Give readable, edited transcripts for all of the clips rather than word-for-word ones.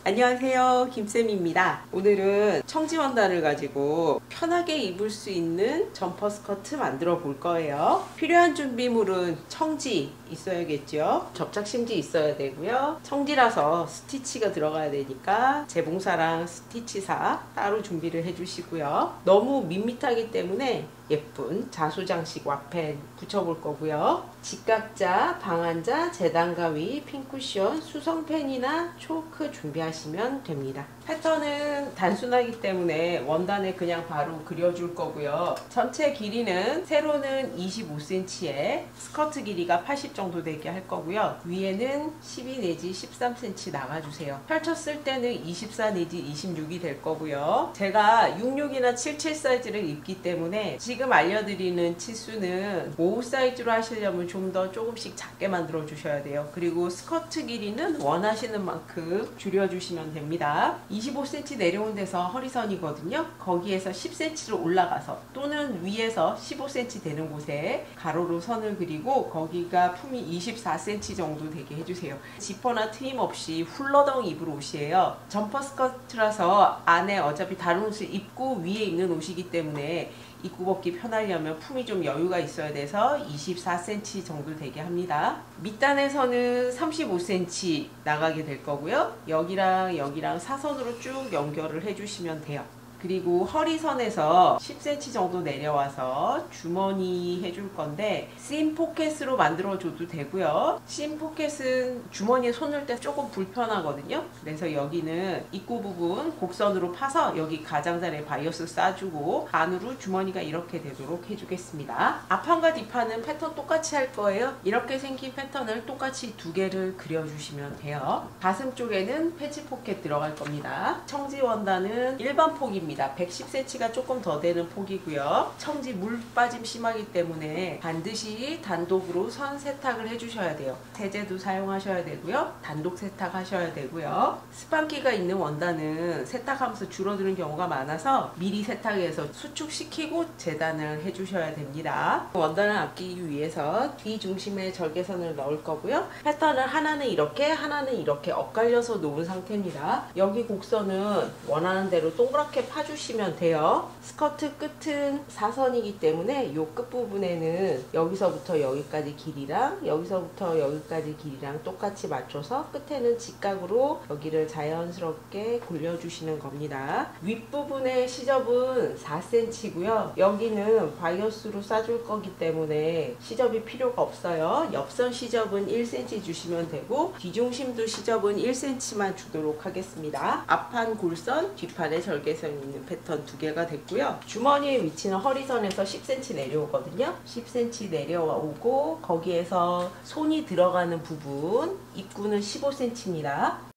안녕하세요, 김쌤입니다. 오늘은 청지 원단을 가지고 편하게 입을 수 있는 점퍼 스커트 만들어 볼 거예요. 필요한 준비물은 청지 있어야겠죠. 접착 심지 있어야 되고요. 청지라서 스티치가 들어가야 되니까 재봉사랑 스티치사 따로 준비를 해 주시고요. 너무 밋밋하기 때문에 예쁜 자수장식 와펜 붙여볼 거고요. 직각자, 방한자, 재단가위, 핀쿠션, 수성펜이나 초크 준비하시면 됩니다. 패턴은 단순하기 때문에 원단에 그냥 바로 그려줄 거고요. 전체 길이는 세로는 25cm에 스커트 길이가 80 정도 되게 할 거고요. 위에는 12 내지 13cm 나가주세요. 펼쳤을 때는 24 내지 26이 될 거고요. 제가 66이나 77 사이즈를 입기 때문에 지금 알려드리는 치수는 55 사이즈로 하시려면 좀 더 조금씩 작게 만들어 주셔야 돼요. 그리고 스커트 길이는 원하시는 만큼 줄여주시면 됩니다. 25cm 내려온 데서 허리선이거든요. 거기에서 10cm로 올라가서 또는 위에서 15cm 되는 곳에 가로로 선을 그리고 거기가 품이 24cm 정도 되게 해주세요. 지퍼나 트임 없이 훌러덩 입을 옷이에요. 점퍼 스커트라서 안에 어차피 다른 옷을 입고 위에 입는 옷이기 때문에 입고 벗기 편하려면 품이 좀 여유가 있어야 돼서 24cm 정도 되게 합니다. 밑단에서는 35cm 나가게 될 거고요. 여기랑 여기랑 사선으로 쭉 연결을 해주시면 돼요. 그리고 허리선에서 10cm 정도 내려와서 주머니 해줄 건데 심 포켓으로 만들어 줘도 되고요. 심 포켓은 주머니에 손 넣을 때 조금 불편하거든요. 그래서 여기는 입구 부분 곡선으로 파서 여기 가장자리에 바이어스 싸주고 안으로 주머니가 이렇게 되도록 해주겠습니다. 앞판과 뒷판은 패턴 똑같이 할 거예요. 이렇게 생긴 패턴을 똑같이 두 개를 그려주시면 돼요. 가슴 쪽에는 패치 포켓 들어갈 겁니다. 청지 원단은 일반 폭입니다. 110cm가 조금 더 되는 폭이고요. 청지 물 빠짐 심하기 때문에 반드시 단독으로 선 세탁을 해주셔야 돼요. 세제도 사용하셔야 되고요. 단독 세탁하셔야 되고요. 스판기가 있는 원단은 세탁하면서 줄어드는 경우가 많아서 미리 세탁해서 수축시키고 재단을 해주셔야 됩니다. 원단을 아끼기 위해서 뒤 중심에 절개선을 넣을 거고요. 패턴을 하나는 이렇게 엇갈려서 놓은 상태입니다. 여기 곡선은 원하는 대로 동그랗게 파주시면 돼요. 스커트 끝은 사선이기 때문에 이 끝부분에는 여기서부터 여기까지 길이랑 여기서부터 여기까지 길이랑 똑같이 맞춰서 끝에는 직각으로 여기를 자연스럽게 골려주시는 겁니다. 윗부분의 시접은 4cm고요. 여기는 바이어스로 싸줄 거기 때문에 시접이 필요가 없어요. 옆선 시접은 1cm 주시면 되고 뒤중심도 시접은 1cm만 주도록 하겠습니다. 앞판 골선, 뒷판에 절개선 있는 패턴 두 개가 됐고요. 주머니의 위치는 허리선에서 10cm 내려오거든요. 10cm 내려오고 거기에서 손이 들어가는 부분 입구는 15cm입니다.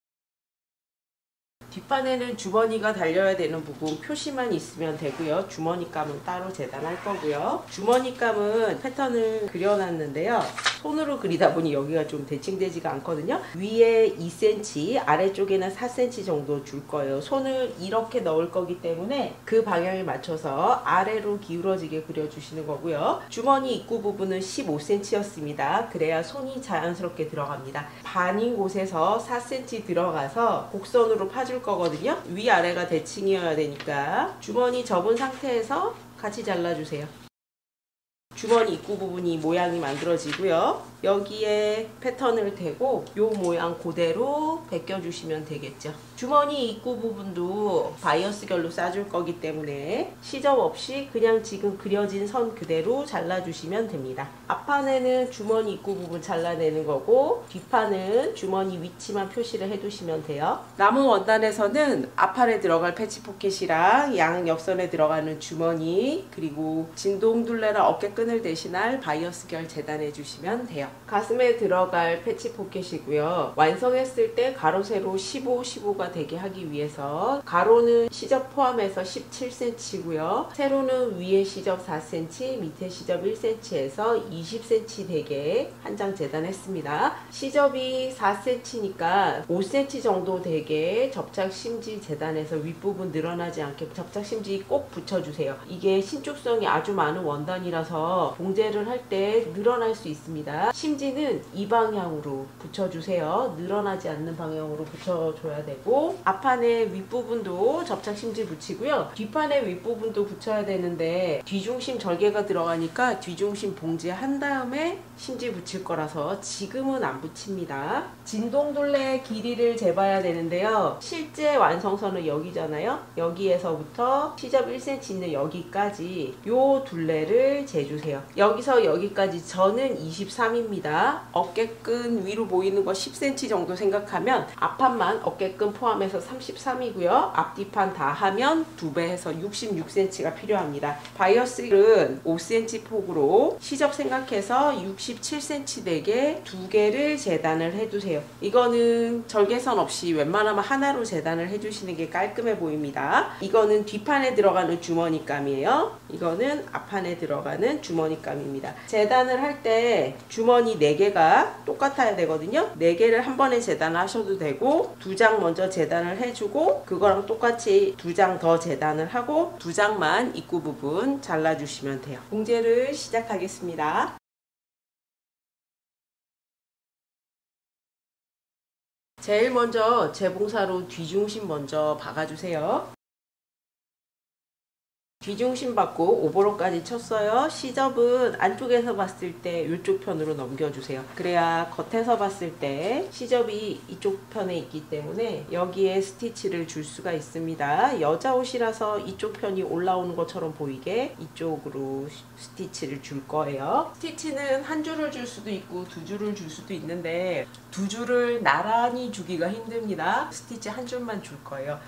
뒷판에는 주머니가 달려야 되는 부분 표시만 있으면 되고요. 주머니감은 따로 재단할 거고요. 주머니감은 패턴을 그려놨는데요. 손으로 그리다 보니 여기가 좀 대칭되지가 않거든요. 위에 2cm, 아래쪽에는 4cm 정도 줄 거예요. 손을 이렇게 넣을 거기 때문에 그 방향에 맞춰서 아래로 기울어지게 그려주시는 거고요. 주머니 입구 부분은 15cm였습니다. 그래야 손이 자연스럽게 들어갑니다. 반인 곳에서 4cm 들어가서 곡선으로 파줄 거거든요. 위아래가 대칭이어야 되니까 주머니 접은 상태에서 같이 잘라주세요. 주머니 입구 부분이 모양이 만들어지고요. 여기에 패턴을 대고 요 모양 그대로 벗겨주시면 되겠죠. 주머니 입구 부분도 바이어스 결로 싸줄 거기 때문에 시접 없이 그냥 지금 그려진 선 그대로 잘라주시면 됩니다. 앞판에는 주머니 입구 부분 잘라내는 거고 뒷판은 주머니 위치만 표시를 해두시면 돼요. 남은 원단에서는 앞판에 들어갈 패치 포켓이랑 양 옆선에 들어가는 주머니 그리고 진동둘레나 어깨끈을 대신할 바이어스 결 재단해 주시면 돼요. 가슴에 들어갈 패치 포켓이고요. 완성했을 때 가로 세로 15, 15가 되게 하기 위해서 가로는 시접 포함해서 17cm고요. 세로는 위에 시접 4cm, 밑에 시접 1cm에서 20cm 되게 한 장 재단했습니다. 시접이 4cm니까 5cm 정도 되게 접착 심지 재단해서 윗부분 늘어나지 않게 접착 심지 꼭 붙여주세요. 이게 신축성이 아주 많은 원단이라서 붙여서 봉제를 할 때 늘어날 수 있습니다. 심지는 이 방향으로 붙여주세요. 늘어나지 않는 방향으로 붙여줘야 되고, 앞판의 윗부분도 접착 심지 붙이고요. 뒷판의 윗부분도 붙여야 되는데 뒤중심 절개가 들어가니까 뒤중심 봉제한 다음에 심지 붙일 거라서 지금은 안 붙입니다. 진동둘레 길이를 재봐야 되는데요. 실제 완성선은 여기잖아요. 여기에서부터 시접 1cm 있는 여기까지 요 둘레를 재주세요. 여기서 여기까지 저는 23입니다. 어깨끈 위로 보이는 거 10cm 정도 생각하면 앞판만 어깨끈 포함해서 33이고요. 앞뒤판 다 하면 2배 해서 66cm가 필요합니다. 바이어스는 5cm 폭으로 시접 생각해서 67cm 되게 2개를 재단을 해두세요. 이거는 절개선 없이 웬만하면 하나로 재단을 해주시는 게 깔끔해 보입니다. 이거는 뒷판에 들어가는 주머니감이에요. 이거는 앞판에 들어가는 주머니감입니다. 재단을 할 때 주머니 4개가 똑같아야 되거든요. 4개를 한 번에 재단하셔도 되고 2장 먼저 재단을 해주고 그거랑 똑같이 2장 더 재단을 하고 2장만 입구 부분 잘라주시면 돼요. 봉제를 시작하겠습니다. 제일 먼저 재봉사로 뒤중심 먼저 박아주세요. 뒤중심 받고 오버로까지 쳤어요. 시접은 안쪽에서 봤을 때 이쪽 편으로 넘겨주세요. 그래야 겉에서 봤을 때 시접이 이쪽 편에 있기 때문에 여기에 스티치를 줄 수가 있습니다. 여자 옷이라서 이쪽 편이 올라오는 것처럼 보이게 이쪽으로 스티치를 줄 거예요. 스티치는 한 줄을 줄 수도 있고 2줄을 줄 수도 있는데 2줄을 나란히 주기가 힘듭니다. 스티치 한 줄만 줄 거예요.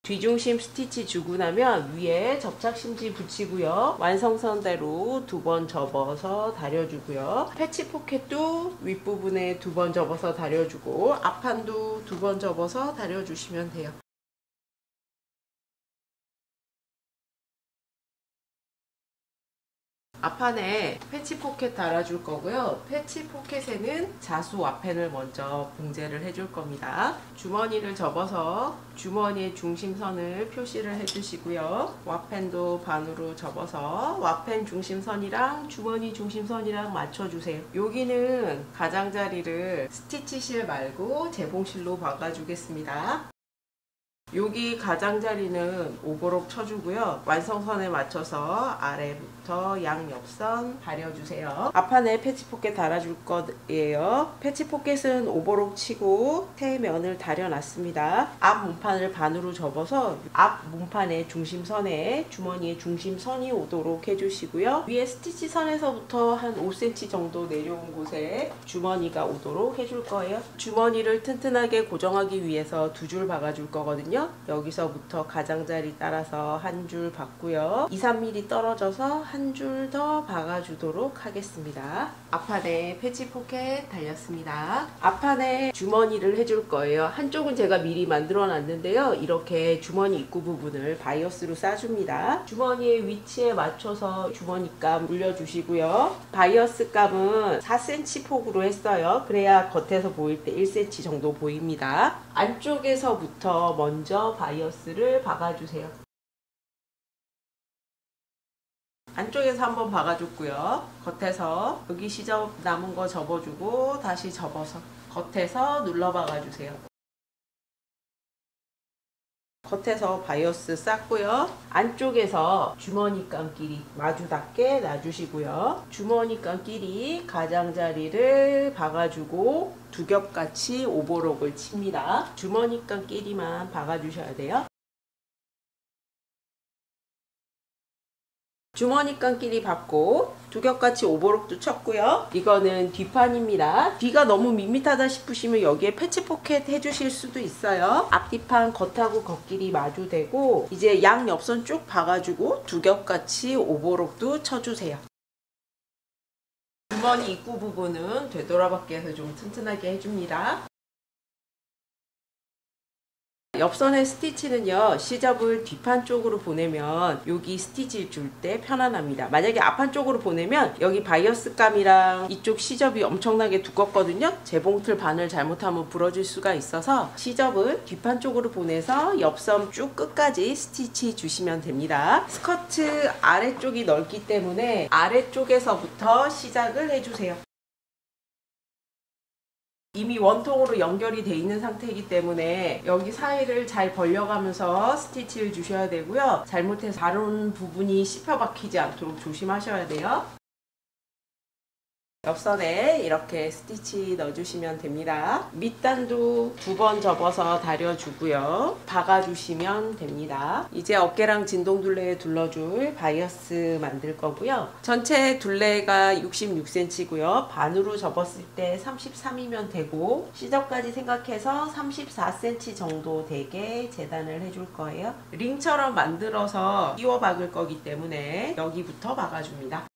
뒤중심 스티치 주고 나면 위에 접착 심지 붙이고요. 완성선대로 2번 접어서 다려주고요. 패치 포켓도 윗부분에 2번 접어서 다려주고 앞판도 2번 접어서 다려주시면 돼요. 앞판에 패치 포켓 달아줄 거고요. 패치 포켓에는 자수 와펜을 먼저 봉제를 해줄 겁니다. 주머니를 접어서 주머니의 중심선을 표시를 해주시고요. 와펜도 반으로 접어서 와펜 중심선이랑 주머니 중심선이랑 맞춰주세요. 여기는 가장자리를 스티치실 말고 재봉실로 박아주겠습니다. 여기 가장자리는 오버록 쳐주고요. 완성선에 맞춰서 아래부터 양옆선 다려주세요. 앞판에 패치포켓 달아줄 거예요. 패치포켓은 오버록 치고 세 면을 다려놨습니다. 앞 몸판을 반으로 접어서 앞 몸판의 중심선에 주머니의 중심선이 오도록 해주시고요. 위에 스티치 선에서부터 한 5cm 정도 내려온 곳에 주머니가 오도록 해줄 거예요. 주머니를 튼튼하게 고정하기 위해서 2줄 박아줄 거거든요. 여기서부터 가장자리 따라서 한 줄 박고요. 2-3mm 떨어져서 한 줄 더 박아주도록 하겠습니다. 앞판에 패치 포켓 달렸습니다. 앞판에 주머니를 해줄 거예요. 한쪽은 제가 미리 만들어 놨는데요. 이렇게 주머니 입구 부분을 바이어스로 싸줍니다. 주머니의 위치에 맞춰서 주머니감 올려주시고요. 바이어스 감은 4cm 폭으로 했어요. 그래야 겉에서 보일 때 1cm 정도 보입니다. 안쪽에서부터 먼저 바이어스를 박아주세요. 안쪽에서 한번 박아줬고요. 겉에서 여기 시접 남은 거 접어주고 다시 접어서 겉에서 눌러 박아주세요. 겉에서 바이어스 쌌고요. 안쪽에서 주머니감 길이 마주 닿게 놔주시고요. 주머니감 길이 가장자리를 박아주고 두 겹같이 오버록을 칩니다. 주머니감 길이만 박아주셔야 돼요. 주머니감끼리 받고 두 겹같이 오버록도 쳤고요. 이거는 뒷판입니다. 뒤가 너무 밋밋하다 싶으시면 여기에 패치 포켓 해주실 수도 있어요. 앞뒤판 겉하고 겉끼리 마주대고 이제 양 옆선 쭉 봐가지고 두 겹같이 오버록도 쳐주세요. 주머니 입구 부분은 되돌아받기 해서 좀 튼튼하게 해줍니다. 옆선의 스티치는요, 시접을 뒷판 쪽으로 보내면 여기 스티치 줄 때 편안합니다. 만약에 앞판 쪽으로 보내면 여기 바이어스감이랑 이쪽 시접이 엄청나게 두껍거든요. 재봉틀 바늘 잘못하면 부러질 수가 있어서 시접은 뒷판 쪽으로 보내서 옆선 쭉 끝까지 스티치 주시면 됩니다. 스커트 아래쪽이 넓기 때문에 아래쪽에서부터 시작을 해주세요. 이미 원통으로 연결이 돼 있는 상태이기 때문에 여기 사이를 잘 벌려가면서 스티치를 주셔야 되고요. 잘못해서 다른 부분이 씹혀 박히지 않도록 조심하셔야 돼요. 옆선에 이렇게 스티치 넣어주시면 됩니다. 밑단도 2번 접어서 다려주고요. 박아주시면 됩니다. 이제 어깨랑 진동둘레에 둘러줄 바이어스 만들 거고요. 전체 둘레가 66cm고요. 반으로 접었을 때 33이면 되고 시접까지 생각해서 34cm 정도 되게 재단을 해줄 거예요. 링처럼 만들어서 끼워 박을 거기 때문에 여기부터 박아줍니다.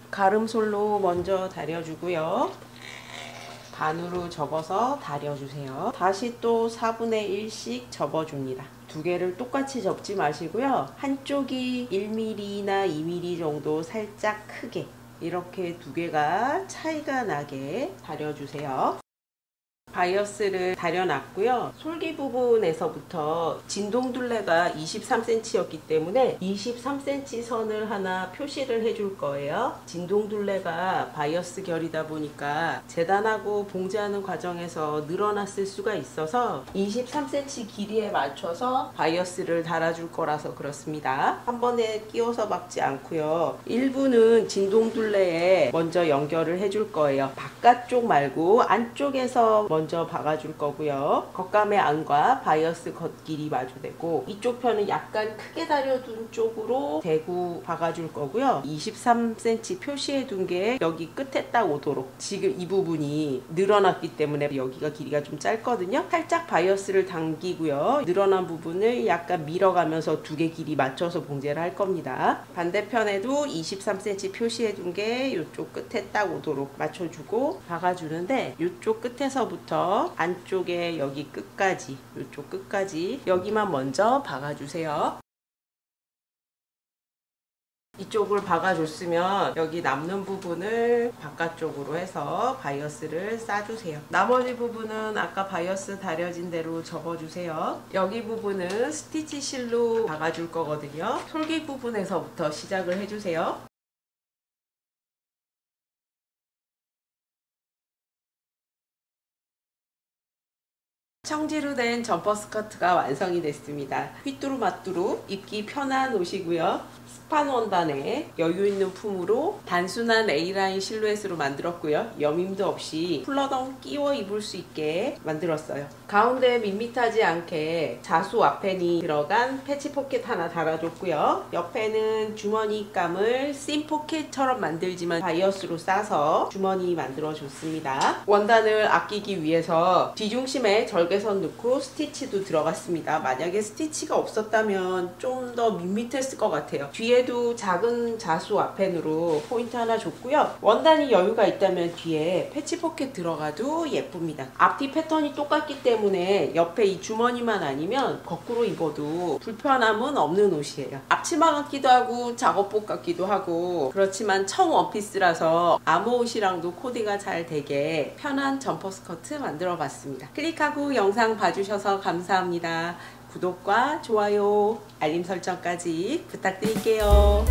가름솔로 먼저 다려주고요. 반으로 접어서 다려주세요. 다시 또 4분의 1씩 접어줍니다. 두 개를 똑같이 접지 마시고요. 한쪽이 1mm나 2mm 정도 살짝 크게 이렇게 두 개가 차이가 나게 다려주세요. 바이어스를 다려놨고요. 솔기 부분에서부터 진동둘레가 23cm였기 때문에 23cm 선을 하나 표시를 해줄 거예요. 진동둘레가 바이어스 결이다 보니까 재단하고 봉제하는 과정에서 늘어났을 수가 있어서 23cm 길이에 맞춰서 바이어스를 달아줄 거라서 그렇습니다. 한 번에 끼워서 박지 않고요. 일부는 진동둘레에 먼저 연결을 해줄 거예요. 바깥쪽 말고 안쪽에서 먼저 박아줄 거고요. 겉감의 안과 바이어스 겉길이 마주되고 이쪽 편은 약간 크게 다려둔 쪽으로 대고 박아줄 거고요. 23cm 표시해 둔 게 여기 끝에 딱 오도록. 지금 이 부분이 늘어났기 때문에 여기가 길이가 좀 짧거든요. 살짝 바이어스를 당기고요. 늘어난 부분을 약간 밀어가면서 두 개 길이 맞춰서 봉제를 할 겁니다. 반대편에도 23cm 표시해 둔 게 이쪽 끝에 딱 오도록 맞춰주고 박아주는데 이쪽 끝에서부터 안쪽에 여기 끝까지 이쪽 끝까지 여기만 먼저 박아주세요. 이쪽을 박아줬으면 여기 남는 부분을 바깥쪽으로 해서 바이어스를 싸주세요. 나머지 부분은 아까 바이어스 다려진 대로 접어주세요. 여기 부분은 스티치 실로 박아줄 거거든요. 솔기 부분에서부터 시작을 해주세요. 청지로 된 점퍼 스커트가 완성이 됐습니다. 휘뚜루마뚜루 입기 편한 옷이고요. 스판 원단에 여유 있는 품으로 단순한 A라인 실루엣으로 만들었고요. 여밈도 없이 훌러덩 끼워 입을 수 있게 만들었어요. 가운데 밋밋하지 않게 자수 앞펜이 들어간 패치 포켓 하나 달아줬고요. 옆에는 주머니감을 씬 포켓처럼 만들지만 바이어스로 싸서 주머니 만들어줬습니다. 원단을 아끼기 위해서 뒤중심에 절개선 넣고 스티치도 들어갔습니다. 만약에 스티치가 없었다면 좀 더 밋밋했을 것 같아요. 뒤에도 작은 자수 앞펜으로 포인트 하나 줬고요. 원단이 여유가 있다면 뒤에 패치 포켓 들어가도 예쁩니다. 앞뒤 패턴이 똑같기 때문에 옆에 이 주머니만 아니면 거꾸로 입어도 불편함은 없는 옷이에요. 앞치마 같기도 하고 작업복 같기도 하고 그렇지만 청 원피스라서 암호 옷이랑도 코디가 잘 되게 편한 점퍼 스커트 만들어 봤습니다. 클릭하고 영상 봐주셔서 감사합니다. 구독과 좋아요, 알림 설정까지 부탁드릴게요.